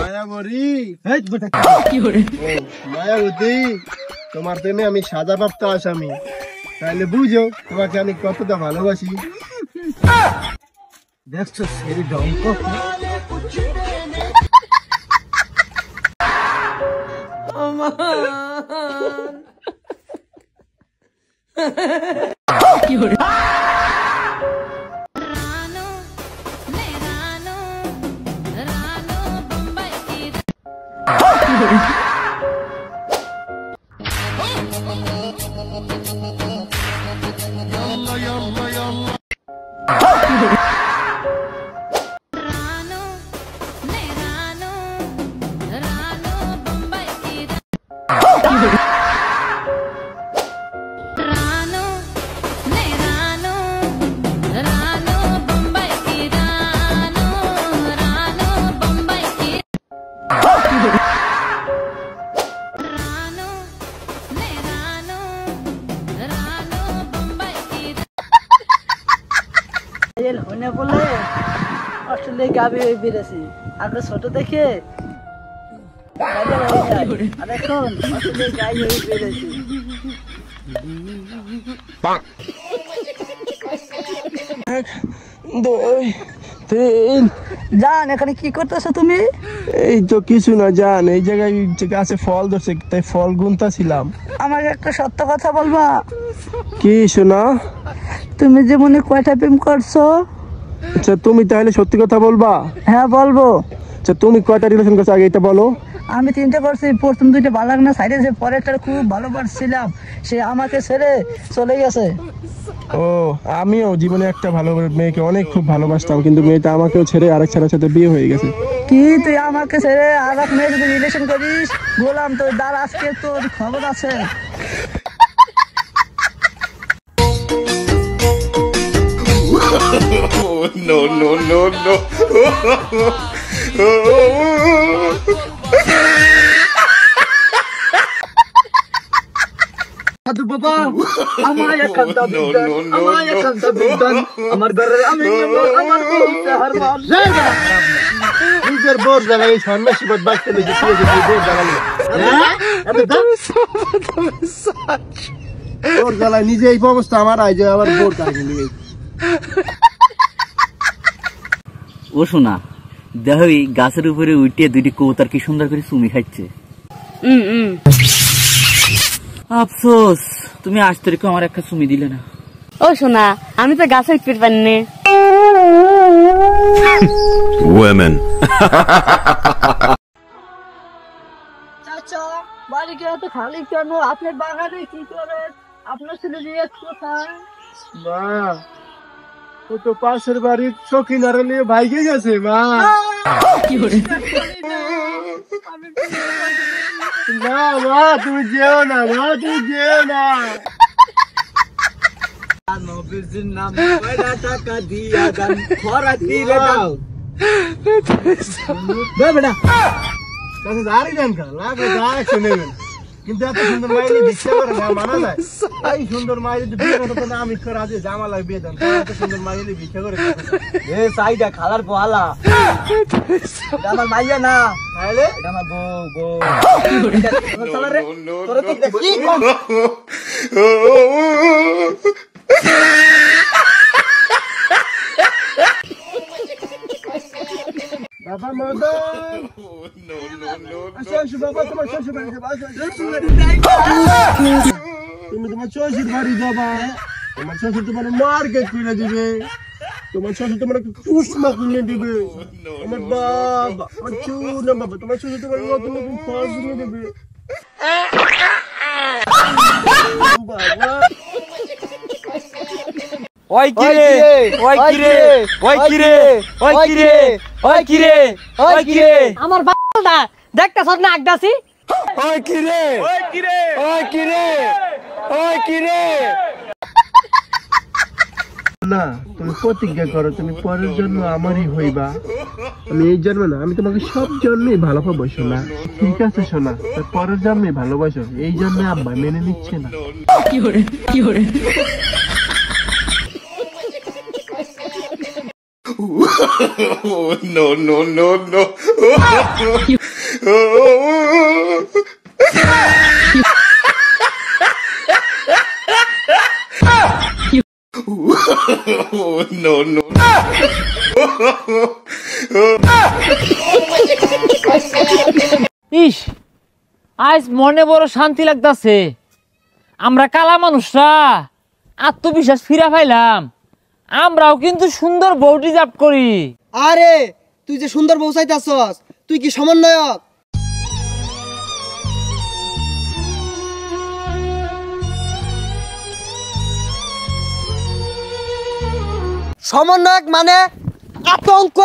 মায়াবরী মায়াবতী, তোমার প্রেমে আমি সাজাপ্রাপ্ত আসামি, তাহলে বুঝো তোমাকে আমি কতটা ভালোবাসি। দেখছো সেরি ডঙ্ক হইনা বলে অস্ট্রেলিয়া গাবি হয়ে বেড়েছি। আগে ছোট দেখে আর এখন অস্ট্রেলিয়া গাই হয়ে বেড়েছি। জান এখানে কি করতেছো তুমি? এই তো কিছু না জান, এই জায়গায় গাছে ফল ধরছে তাই ফল গুনতাছিলাম। আমাকে একটা সত্য কথা বলবা? কি শোনা? তুমি যে মনে কয়টা প্রেম করছো? আচ্ছা তুমি তাহলে সত্যি কথা বলবা? হ্যাঁ বলবো। আচ্ছা তুমি কয়টা রিলেশন করছো আগে এটা বলো। আমি 3টে করছি, প্রথম 2টা ভালো লাগে না, সাইডে যে পরেরটা খুব ভালোবাসছিলাম, সে আমাকে ছেড়ে চলে গেছে। ও আমিও জীবনে একটা ভালো মেয়েকে অনেক খুব ভালোবাসতাম, কিন্তু মেয়েটা আমাকেও ছেড়ে আরেক ছেলের সাথে বিয়ে হয়ে গেছে। কি তুই আমাকে ছেড়ে আর এক মেয়ের সাথে রিলেশন করিস? বললাম তো দাঁড়, আজকে তোর খবর আছে। No, no, no, no. সাধু বাবা আমার একান্তা বিদ্যান, আমার একান্তা বিদ্যান, আমার ঘরের আমি আমার বউটা হারমান। নিজের বোর জ্বালায় সন্ন্যাসী বদ বাঁচতে লেগে তুই যে বোর জ্বালালি, বোর জ্বালায় নিজে এই অবস্থা আমার আই যে আবার বোর কাহিনী। ও শোনা, দেখো গাছের উপরে উঠে 2টি কবুতর কি সুন্দর করে চুমি খাচ্ছে। আফসোস তুমি আজ তারিখে আমার একটা চুমি দিলে না। ও শোনা, আমি তো গাছে উঠতে পারিনি। Women. চাচা বাড়ি কে এত খালি কেন? আপনার বাগানে কি করে? আপনার ছেলে নিয়ে কোথায়? মা ও তো পাশের বাড়ির সখিনারে নিয়ে ভাইগে গেছে। মা না মা তুমি যেও না, মা তুমি যেও না। নবীজির নাম কয়টা টাকা দিয়া গান খরা দিলে দাও দে বেটা তাহলে দাঁড়ি দেন কা লাগে দাঁড় শুনেবেন, কিন্তু এত সুন্দর মাইলি ভিক্ষা করে না মানা যায়। এই সুন্দর মাইলি যদি বিয়ে করতে না আমি করে আজ জামা লাগে বিয়ে দেন, এত সুন্দর মাইলি ভিক্ষা করে এ সাইডা খালার পোহালা এটা আমার মাইয়া না, তাহলে এটা আমার বউ বউ। চল রে তোরে তো দেখি বাবা মদন বাবা তোমার শ্বশুর বাড়ি যাবা, তুমি তোমার শ্বশুর বাড়ি যাবা, তোমার শ্বশুর তোমার মার্কেট কিনে দিবে, তোমার শ্বশুর তোমার চুষমা কিনে দিবে। আমার বাবা আমার চুনা বাবা, তোমার শ্বশুর তোমার নতুন নতুন ফল কিনে দেবে। বাবা ওই কিরে ওই কিরে ওই কিরে ওই কিরে ওই কিরে ওই কিরে আমার বাবা দেখতে সব না আগদাসি। ওই কিরে ওই কিরে ওই কিরে ওই কিরে। না তুমি প্রতিজ্ঞা করো তুমি পরের জন্ম আমারই হইবা। আমি এই জন্মে না, আমি তোমাকে সব জন্মেই ভালোবাসবো শোনা। ঠিক আছে শোনা, পরের জন্মে ভালোবাসো, এই জন্মে আব্বা মেনে নিচ্ছে না। কি করে কি করে no, no, no, no. No, no. ইস আজ মনে বড় শান্তি লাগতাছে। আমরা কালা মানুষরা আত্মবিশ্বাস ফিরা পাইলাম। আমরাও কিন্তু সুন্দর বউ ডিজার্ভ করি। আরে তুই যে সুন্দর বউ চাইতাছস, তুই কি সমন্বয়ক? সমন্বয়ক মানে আতঙ্ক।